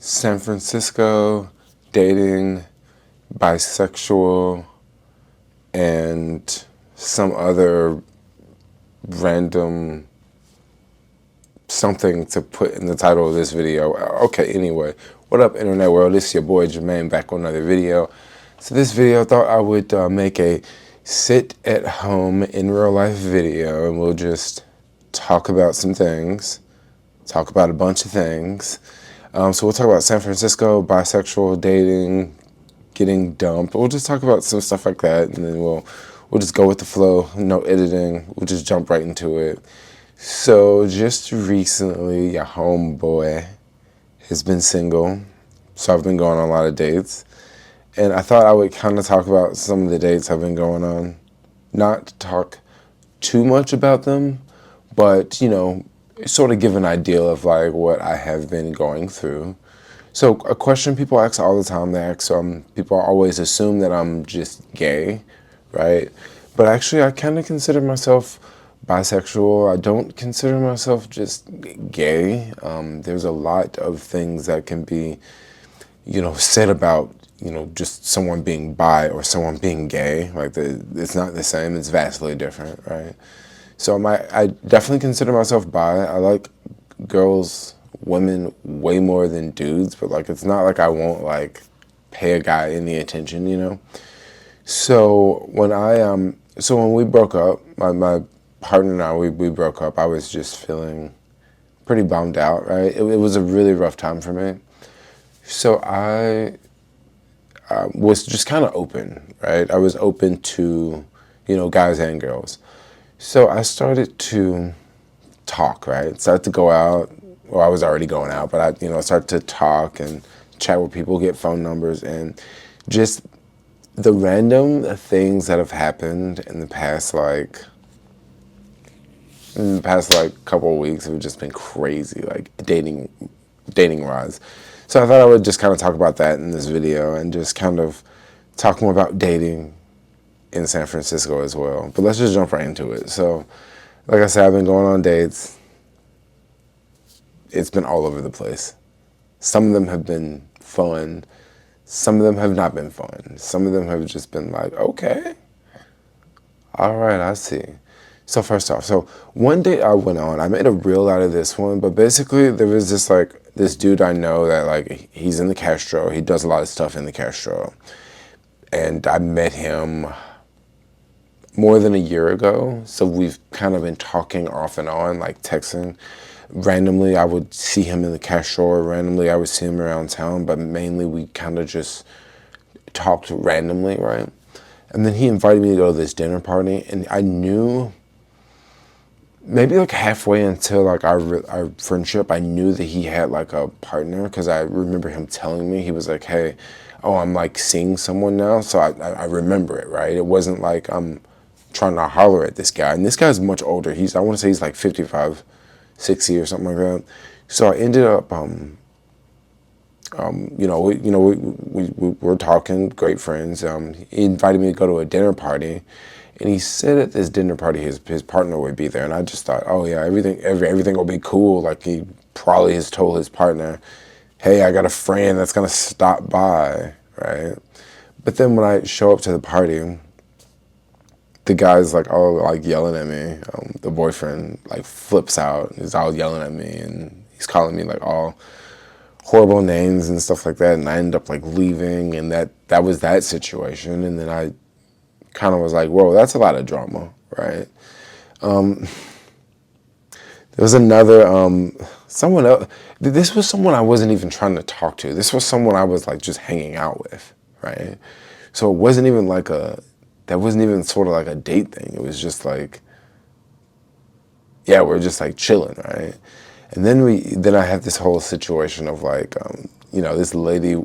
San Francisco, dating, bisexual, and some other random something to put in the title of this video. Okay, anyway, what up, internet world? It's your boy Jermaine back on another video. So this video, I thought I would make a sit at home in real life video, and we'll just talk about some things, talk about a bunch of things. So we'll talk about San Francisco, bisexual, dating, getting dumped. We'll just talk about some stuff like that, and then we'll just go with the flow, no editing. We'll just jump right into it. So just recently, your homeboy has been single, so I've been going on a lot of dates, and I thought I would kind of talk about some of the dates I've been going on. Not talk too much about them, but, you know, sort of give an idea of like what I have been going through. So a question people ask all the time, people always assume that I'm just gay, right? But actually I kind of consider myself bisexual. I don't consider myself just gay. There's a lot of things that can be, said about, just someone being bi or someone being gay. Like it's not the same, it's vastly different, right? So I definitely consider myself bi. I like girls, women way more than dudes, but like it's not like I won't like pay a guy any attention. So when we broke up, my partner and I we broke up, I was just feeling pretty bummed out, right? It was a really rough time for me. So I was just kind of open, right? I was open to, guys and girls. So I started to talk, right? Started to go out. Well, I was already going out, but I started to talk and chat with people, get phone numbers, and just the random things that have happened in the past couple of weeks have just been crazy, like dating wise. So I thought I would just kind of talk about that in this video and just kind of talk more about dating in San Francisco as well. But let's just jump right into it. So, like I said, I've been going on dates. It's been all over the place. Some of them have been fun. Some of them have not been fun. Some of them have just been like, okay, all right, I see. So first off, one date I went on, I made a reel out of this one, but basically there was this dude I know that like, he's in the Castro. He does a lot of stuff in the Castro. And I met him more than a year ago, so we've kind of been talking off and on, like texting. Randomly, I would see him in the Castro, or randomly I would see him around town, but mainly we kind of just talked randomly, right? And then he invited me to go to this dinner party, and I knew, maybe like halfway into like our friendship, I knew that he had like a partner, because I remember him telling me, he was like, hey, I'm like seeing someone now, so I remember it, right? It wasn't like I'm trying to holler at this guy, and this guy's much older. I want to say he's like 55, 60 or something like that. So I ended up, we were talking, great friends. He invited me to go to a dinner party, and he said at this dinner party his partner would be there, and I just thought, oh yeah, everything will be cool. Like he probably has told his partner, hey, I got a friend that's gonna stop by, right? But then when I show up to the party, the guy's like all like yelling at me. The boyfriend like flips out. He's all yelling at me, and he's calling me like all horrible names and stuff like that. And I end up like leaving, and that was that situation. And then I kind of was like, whoa, that's a lot of drama, right? There was another someone else. This was someone I wasn't even trying to talk to. This was someone I was like just hanging out with, right? So it wasn't even like that wasn't even sort of like a date thing. It was just like, yeah, we're just like chilling, right? And then I had this whole situation of like, this lady,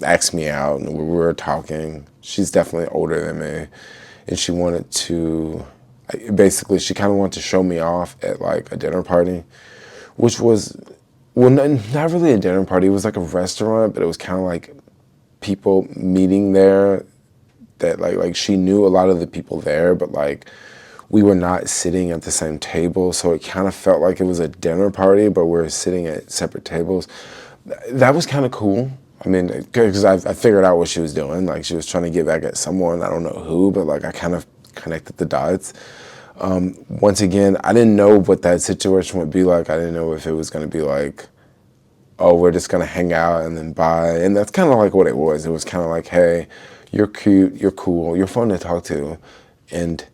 asked me out, and we were talking. She's definitely older than me, and she wanted to, basically, she kind of wanted to show me off at like a dinner party, which was, well, not really a dinner party. It was like a restaurant, but it was kind of like people meeting there that like she knew a lot of the people there, but like we were not sitting at the same table, so it kind of felt like it was a dinner party, but we're sitting at separate tables. that was kind of cool. I mean, because I figured out what she was doing. Like, she was trying to get back at someone. I don't know who, but like, I kind of connected the dots. Once again, I didn't know what that situation would be like. I didn't know if it was going to be like, oh, we're just going to hang out and then bye. And that's kind of like what it was. It was kind of like, hey, you're cute, you're cool, you're fun to talk to, and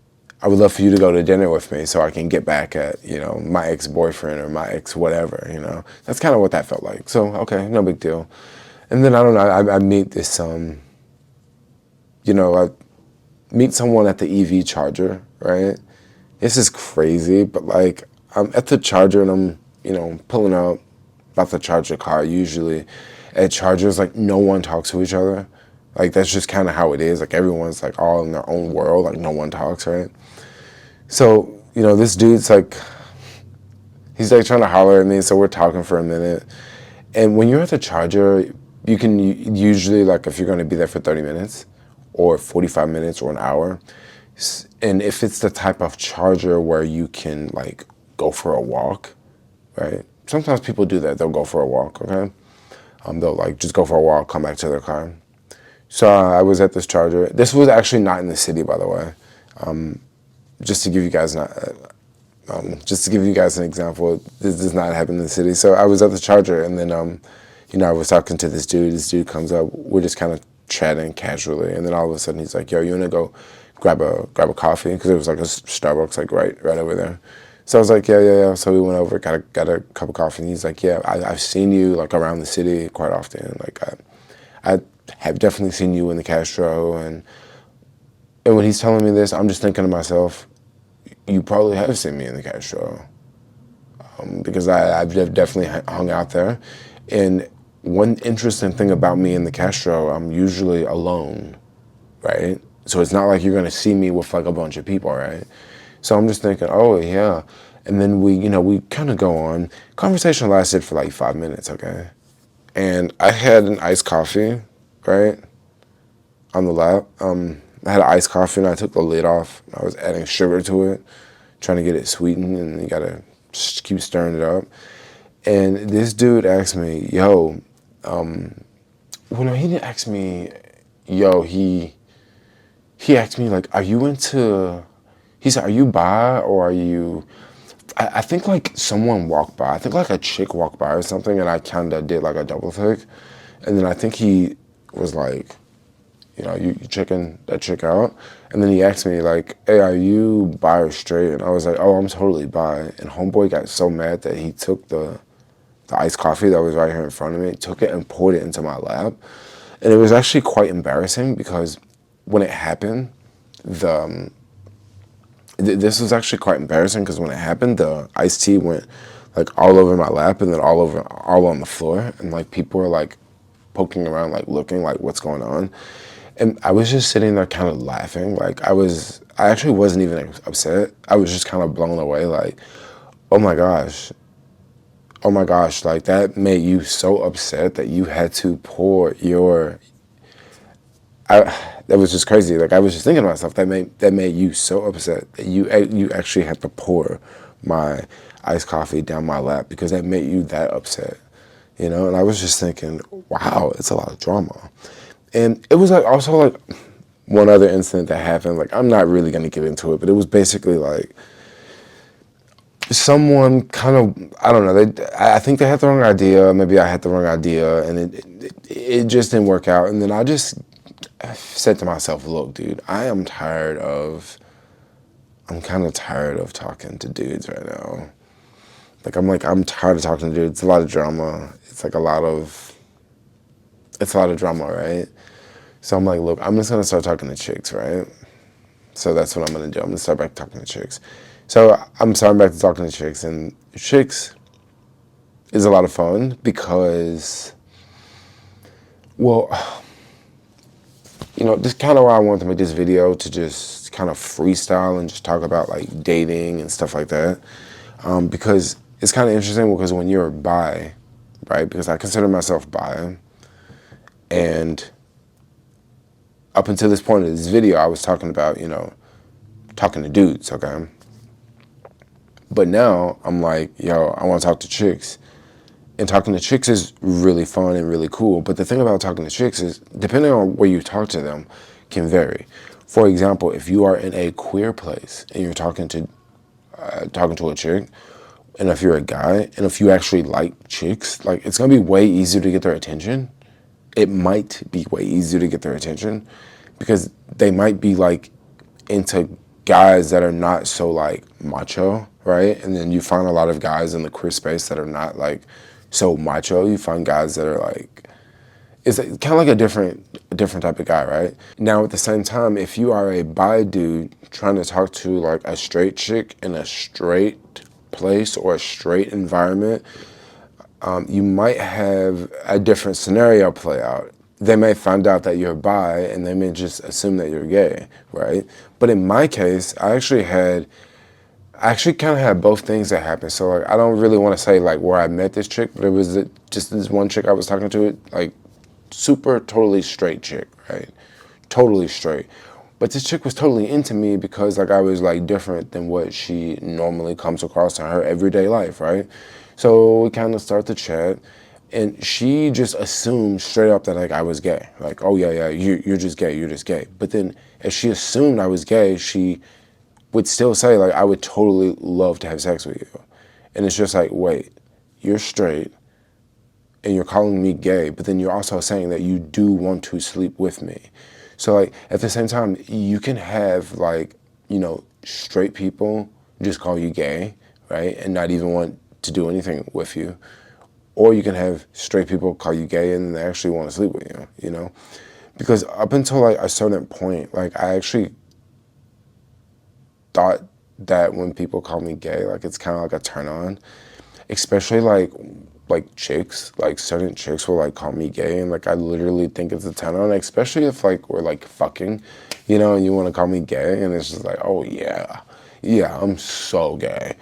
I would love for you to go to dinner with me so I can get back at, my ex-boyfriend or my ex whatever. That's kind of what that felt like. So, okay, no big deal. And then, I don't know, I meet this, I meet someone at the EV charger, right? This is crazy, but like, I'm at the charger and I'm, pulling out, about to charge the car. Usually at chargers, like, no one talks to each other. Like, that's just kind of how it is. Like, everyone's like all in their own world. Like, no one talks, right? So, this dude's like, he's like trying to holler at me. So we're talking for a minute. And when you're at the charger, you can usually, like, if you're going to be there for 30 minutes or 45 minutes or an hour, and if it's the type of charger where you can, like, go for a walk, right? Sometimes people do that. They'll go for a walk, okay? They'll, like, just go for a walk, come back to their car. So I was at this charger. This was actually not in the city, by the way. Just to give you guys an example, this does not happen in the city. So I was at the charger, and then I was talking to this dude. This dude comes up. We're just kind of chatting casually, and then all of a sudden he's like, "Yo, you wanna go grab a coffee?" Because it was like a Starbucks like right over there. So I was like, yeah. So we went over, got a cup of coffee, and he's like, "Yeah, I've seen you like around the city quite often. Like I have definitely seen you in the Castro." And when he's telling me this, I'm just thinking to myself, you probably have seen me in the Castro, because I've definitely hung out there. And one interesting thing about me in the Castro, I'm usually alone, right? So it's not like you're gonna see me with like a bunch of people, right? So I'm just thinking, oh yeah. And then we kind of go on. Conversation lasted for like 5 minutes, okay? And I had an iced coffee, right, on the lap. I had an iced coffee and I took the lid off. I was adding sugar to it, trying to get it sweetened, and you gotta just keep stirring it up. And this dude asked me, yo, well, no, he didn't ask me, yo, he asked me, like, are you into, he said, are you bi or are you, I think like someone walked by, I think like a chick walked by or something, and I kind of did like a double take. And then I think he was like, you checking that chick out? And then he asked me like, hey, are you bi or straight? And I was like, oh, I'm totally bi. And homeboy got so mad that he took the iced coffee that was right here in front of me, took it and poured it into my lap. And it was actually quite embarrassing because when it happened, this was actually quite embarrassing because when it happened, the iced tea went like all over my lap and then all on the floor. And like people were like poking around, like looking like what's going on. And I was just sitting there kind of laughing. Like I actually wasn't even upset. I was just kind of blown away. Like, oh my gosh, like that made you so upset that you had to pour that was just crazy. Like I was just thinking to myself, that made you so upset that you actually had to pour my iced coffee down my lap because that made you that upset, And I was just thinking, wow, it's a lot of drama. And it was like also like one other incident that happened. Like I'm not really gonna get into it, but it was basically like someone kind of, I don't know, I think they had the wrong idea. Maybe I had the wrong idea, and it just didn't work out. And then I said to myself, look, dude, I'm kind of tired of talking to dudes right now. I'm tired of talking to dudes. It's a lot of drama. It's a lot of drama, right? So I'm like, look, I'm just going to start talking to chicks, right? So that's what I'm going to do. I'm going to start back talking to chicks. So I'm starting back to talking to chicks, and chicks is a lot of fun because, well, this kind of why I wanted to make this video, to just kind of freestyle and just talk about like dating and stuff like that. Because it's kind of interesting because when you're bi, right? Because I consider myself bi, and up until this point of this video, I was talking about, talking to dudes, okay? But now I'm like, yo, I want to talk to chicks. And talking to chicks is really fun and really cool. But the thing about talking to chicks is, depending on where you talk to them, can vary. For example, if you are in a queer place and you're talking to a chick, and if you're a guy, and if you actually like chicks, like it's gonna be way easier to get their attention. It might be way easier to get their attention because they might be like into guys that are not so like macho, right? And then you find a lot of guys in the queer space that are not like so macho. You find guys that are like, it's kind of like a different type of guy, right? Now at the same time, if you are a bi dude trying to talk to like a straight chick in a straight place or a straight environment, you might have a different scenario play out. They may find out that you're bi and they may just assume that you're gay, right? But in my case, I actually kind of had both things that happened. So like, I don't really want to say like where I met this chick, but it was just this one chick I was talking to, like super totally straight chick, right? Totally straight. But this chick was totally into me because like I was like different than what she normally comes across in her everyday life, right? So we kind of start to chat, and she just assumed straight up that like I was gay. Like, oh yeah, you're just gay, you're just gay. But then as she assumed I was gay, she would still say like I would totally love to have sex with you. And it's just like, wait, you're straight and you're calling me gay, but then you're also saying that you do want to sleep with me. So like at the same time, you can have like, straight people just call you gay, right? And not even want to do anything with you. Or you can have straight people call you gay and they actually want to sleep with you, Because up until like a certain point, like I actually thought that when people call me gay, like it's kind of like a turn on, especially like chicks, like certain chicks will like call me gay, and like I literally think it's a turn on, especially if like we're like fucking, and you want to call me gay, and it's just like, oh yeah, I'm so gay,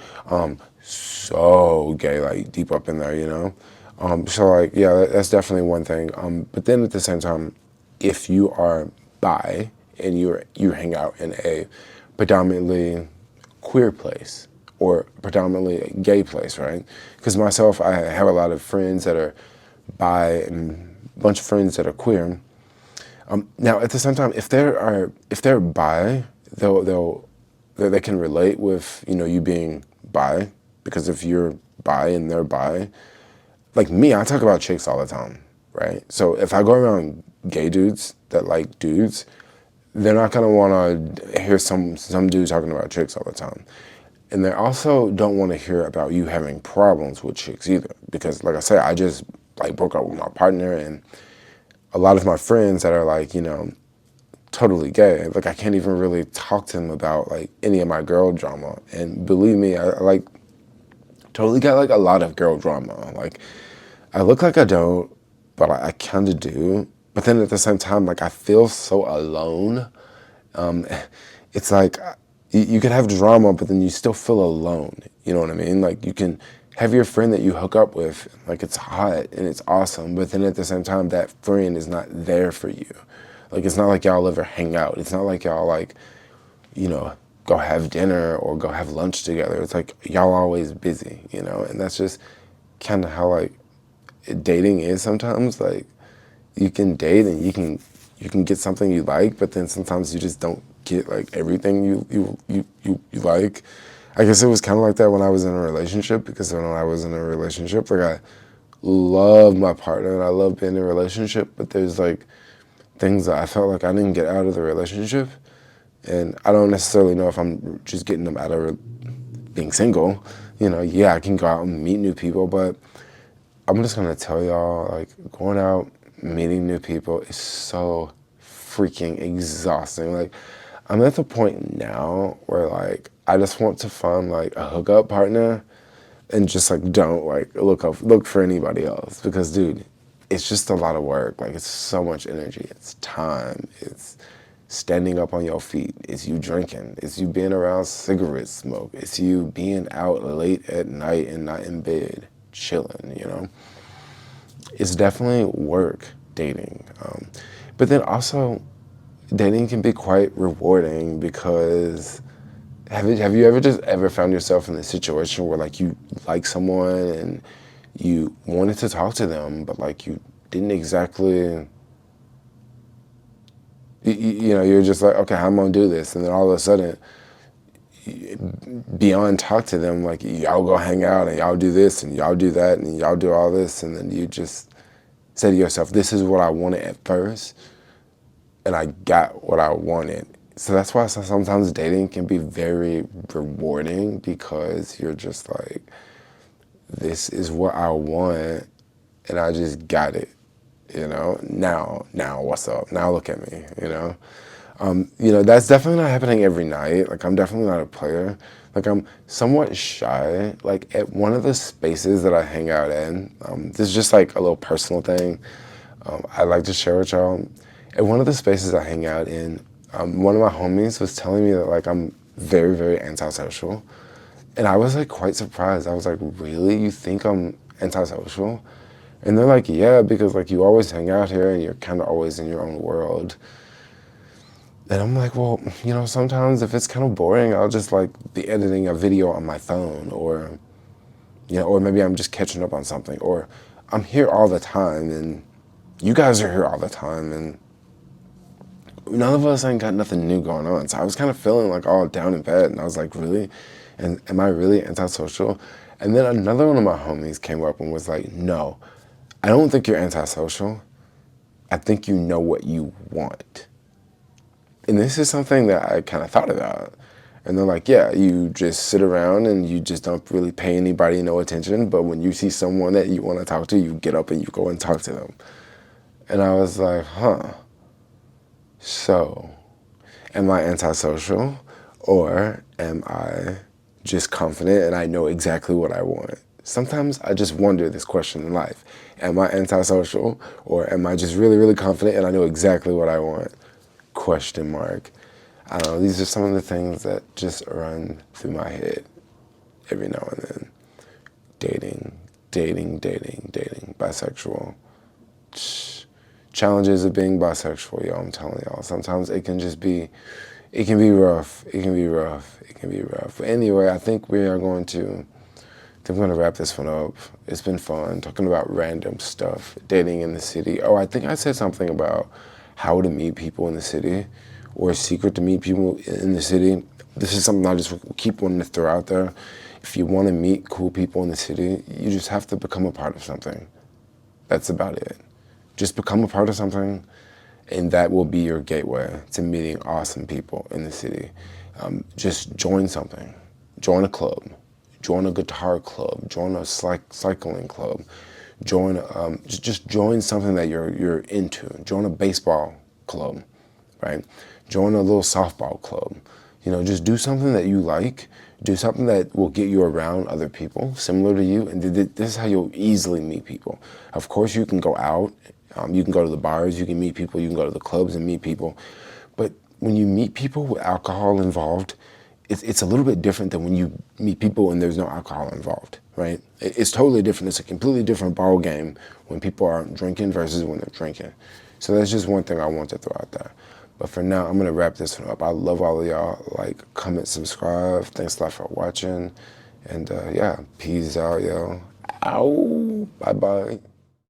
so gay, like deep up in there. So like yeah, that's definitely one thing. But then at the same time, if you are bi and you hang out in a predominantly queer place or predominantly a gay place, right? Because myself, I have a lot of friends that are bi and a bunch of friends that are queer. Now, at the same time, if they're bi, they can relate with you being bi, because if you're bi and they're bi, like me, I talk about chicks all the time, right? So if I go around gay dudes that like dudes, they're not gonna want to hear some dude talking about chicks all the time. And they also don't want to hear about you having problems with chicks either. Because like I said, I just like broke up with my partner, and a lot of my friends that are like, totally gay, like I can't even really talk to them about like any of my girl drama. And believe me, I like totally got like a lot of girl drama. Like I look like I don't, but I kind of do. But then at the same time, like I feel so alone. It's like you can have drama, but then you still feel alone. You know what I mean? Like you can have your friend that you hook up with, like it's hot and it's awesome, but then at the same time, that friend is not there for you. Like it's not like y'all ever hang out. It's not like y'all like, go have dinner or go have lunch together. It's like y'all always busy, and that's just kind of how like dating is sometimes. Like you can date and you can get something you like, but then sometimes you just don't get like everything you like. I guess it was kind of like that when I was in a relationship, because when I was in a relationship, like I love my partner and I love being in a relationship, but there's like things that I felt like I didn't get out of the relationship, and I don't necessarily know if I'm just getting them out of being single. Yeah, I can go out and meet new people, but I'm just gonna tell y'all, like going out, meeting new people is so freaking exhausting. Like I'm at the point now where like I just want to find like a hookup partner and just like don't like look for anybody else, because dude, it's just a lot of work. Like it's so much energy, it's time, it's standing up on your feet, it's you drinking, it's you being around cigarette smoke, it's you being out late at night and not in bed chilling. It's definitely work, dating. But then also, dating can be quite rewarding, because have you ever found yourself in a situation where like you like someone and you wanted to talk to them, but like you didn't exactly, you know, you're just like, okay, how am I gonna do this? And then all of a sudden, beyond talk to them, like y'all go hang out and y'all do this and y'all do that and y'all do all this, and then you just say to yourself, this is what I wanted at first, and I got what I wanted. So that's why sometimes dating can be very rewarding, because you're just like, this is what I want, and I just got it, you know? Now what's up? Now look at me, you know? You know, that's definitely not happening every night. Like, I'm definitely not a player. Like, I'm somewhat shy. Like, at one of the spaces that I hang out in, this is just like a little personal thing I'd like to share with y'all. At one of the spaces I hang out in, one of my homies was telling me that, like, I'm very, very antisocial. And I was, like, quite surprised. I was like, really? You think I'm antisocial? And they're like, yeah, because, like, you always hang out here and you're kind of always in your own world. And I'm like, well, you know, sometimes if it's kind of boring, I'll just like be editing a video on my phone, or, you know, or maybe I'm just catching up on something, or I'm here all the time and you guys are here all the time and none of us ain't got nothing new going on. So I was kind of feeling like all down in bed, and I was like, really? And am I really antisocial? And then another one of my homies came up and was like, no, I don't think you're antisocial. I think you know what you want. And this is something that I kind of thought about. And they're like, yeah, you just sit around and you just don't really pay anybody no attention. But when you see someone that you want to talk to, you get up and you go and talk to them. And I was like, huh. So, am I antisocial, or am I just confident and I know exactly what I want? Sometimes I just wonder this question in life. Am I antisocial, or am I just really, really confident and I know exactly what I want? Question mark. I don't know, these are some of the things that just run through my head every now and then. Dating, bisexual. Challenges of being bisexual, y'all, I'm telling y'all. Sometimes it can just be, it can be rough. It can be rough. But anyway, I think I'm going to wrap this one up. It's been fun talking about random stuff, dating in the city. Oh, I think I said something about how to meet people in the city, or a secret to meet people in the city. This is something I just keep wanting to throw out there. If you want to meet cool people in the city, you just have to become a part of something. That's about it. Just become a part of something, and that will be your gateway to meeting awesome people in the city. Just join something. Join a club. Join a guitar club. Join a cycling club. Just join something that you're into. Join a baseball club, right? Join a little softball club. You know, just do something that you like. Do something that will get you around other people similar to you, and this is how you'll easily meet people. Of course, you can go out. You can go to the bars. You can meet people. You can go to the clubs and meet people. But when you meet people with alcohol involved, it's a little bit different than when you meet people and there's no alcohol involved, right? It's totally different. It's a completely different ball game when people aren't drinking versus when they're drinking. So that's just one thing I want to throw out there. But for now, I'm going to wrap this one up. I love all of y'all. Like, comment, subscribe. Thanks a lot for watching. And yeah, peace out, yo. Ow. Bye-bye.